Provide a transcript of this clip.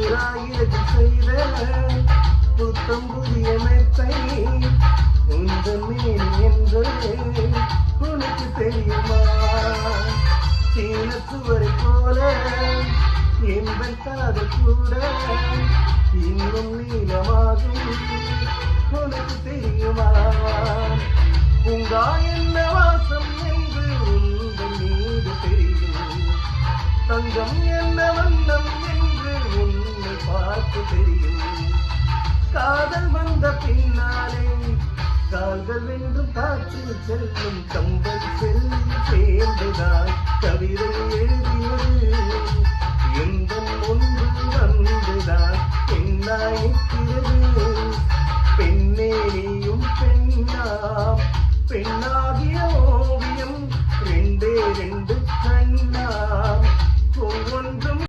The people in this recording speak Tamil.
பேராயிரத்தில் செய்த புத்தம் புதிய மெத்தை உந்தன் மேனி என்று உனக்கு தெரியுமா? சீன சுவரை போல என்பன் காதல் கூட இன்னும் நீளமாகும் உனக்கு தெரியுமா? பூங்கா என்ன வாசம் என்று உங்கள் மீது தெரியும். தங்கம் என்ன வண்ணம் என்று உன்னை பார்த்து தெரியும். காதல் வந்த பின்னாலே கால்கள் வென்றும் காற்றில் செல்லும் கம்பல் செல்லும் சேர்ந்துதான் கவிதை எழுதியது.